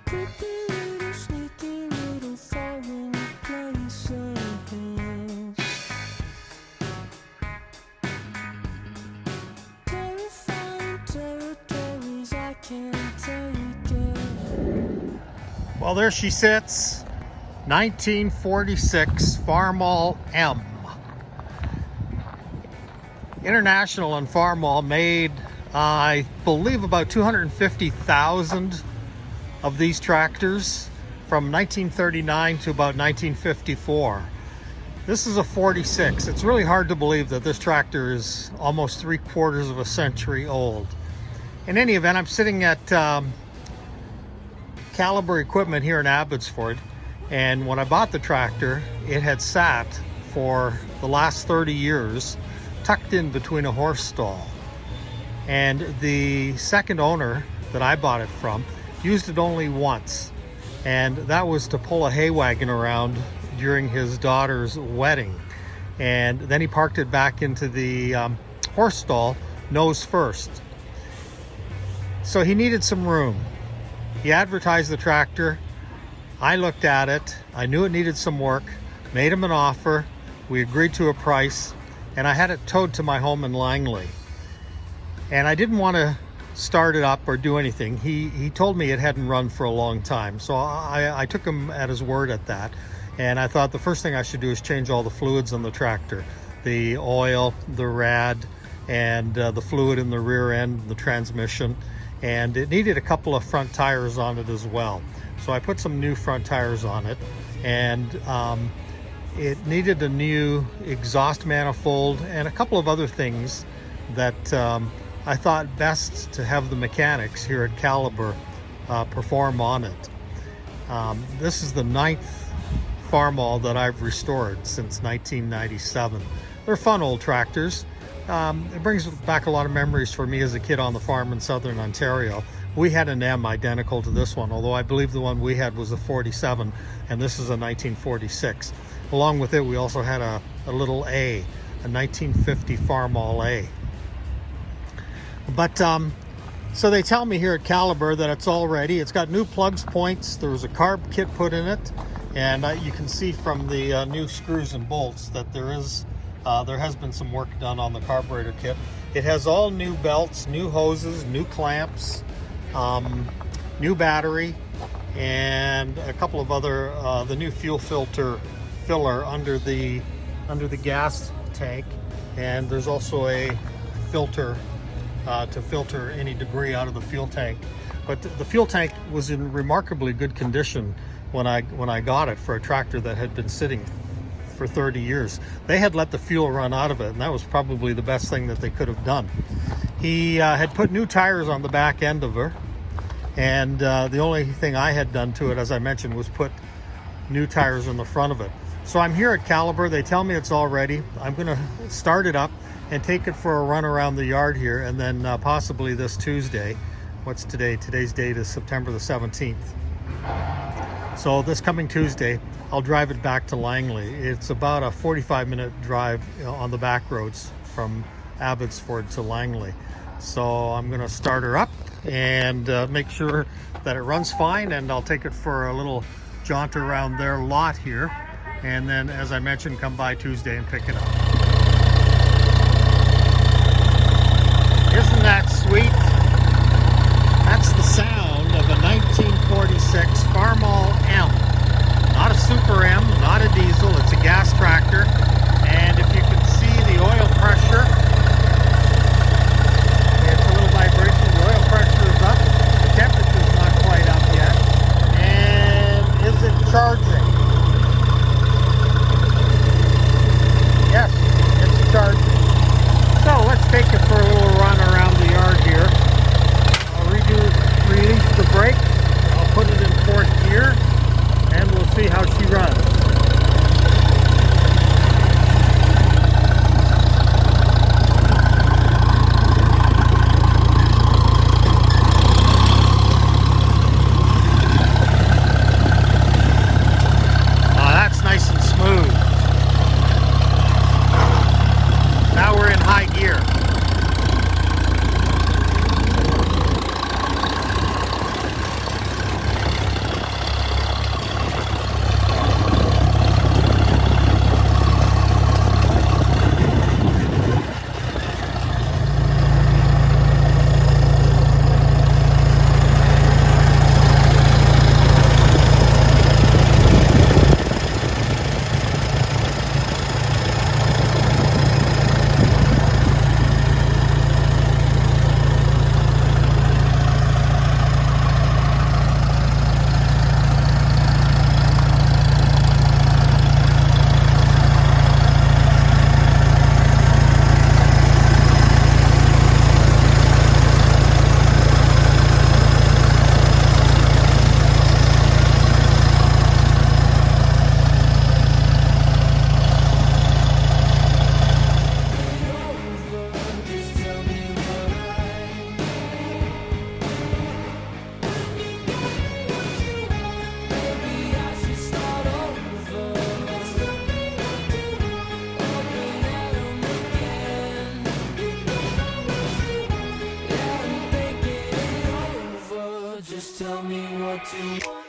Creepy little, sneaky little foreign places. Terrifying territories, I can't take it. Well, there she sits, 1946 Farmall M. International and Farmall made, I believe, about 250,000 of these tractors from 1939 to about 1954. This is a 46. It's really hard to believe that this tractor is almost 3/4 of a century old. In any event, I'm sitting at Caliber Equipment here in Abbotsford, and when I bought the tractor, it had sat for the last 30 years tucked in between a horse stall. And the second owner that I bought it from used it only once, and that was to pull a hay wagon around during his daughter's wedding. And then he parked it back into the horse stall nose first. So he needed some room. He advertised the tractor. I looked at it. I knew it needed some work, made him an offer. We agreed to a price, and I had it towed to my home in Langley. And I didn't want to start it up or do anything. He told me it hadn't run for a long time, so I took him at his word at that. And I thought the first thing I should do is change all the fluids on the tractor, the oil, the rad, and the fluid in the rear end, the transmission. And it needed a couple of front tires on it as well. So I put some new front tires on it, and it needed a new exhaust manifold and a couple of other things that I thought best to have the mechanics here at Caliber perform on it. This is the 9th Farmall that I've restored since 1997. They're fun old tractors. It brings back a lot of memories for me as a kid on the farm in southern Ontario. We had an M identical to this one, although I believe the one we had was a 47, and this is a 1946. Along with it, we also had a little A, a 1950 Farmall A. But so they tell me here at Caliber that it's all ready. It's got new plugs, points. There was a carb kit put in it, and you can see from the new screws and bolts that there has been some work done on the carburetor kit. It has all new belts, new hoses, new clamps, new battery, and a couple of other the new fuel filter filler under the gas tank, and there's also a filter to filter any debris out of the fuel tank. But the fuel tank was in remarkably good condition when I got it for a tractor that had been sitting for 30 years. They had let the fuel run out of it, and that was probably the best thing that they could have done. He had put new tires on the back end of her, and the only thing I had done to it, as I mentioned, was put new tires in the front of it. So I'm here at Caliber. They tell me it's all ready. I'm gonna start it up and take it for a run around the yard here, and then possibly this Tuesday. What's today? Today's date is September the 17th. So this coming Tuesday, I'll drive it back to Langley. It's about a 45-minute drive on the back roads from Abbotsford to Langley. So I'm gonna start her up and make sure that it runs fine, and I'll take it for a little jaunt around their lot here. And then, as I mentioned, come by Tuesday and pick it up. Isn't that sweet? That's the sound of a 1946 Farmall M. Not a Super M, not a diesel, it's a gas tractor. And if you can see the oil pressure, it's a little vibration. The oil pressure is up. The temperature is not quite up yet. And is it charging? Yes, it's charging. So let's take it for a little run around the yard here. 2, 1.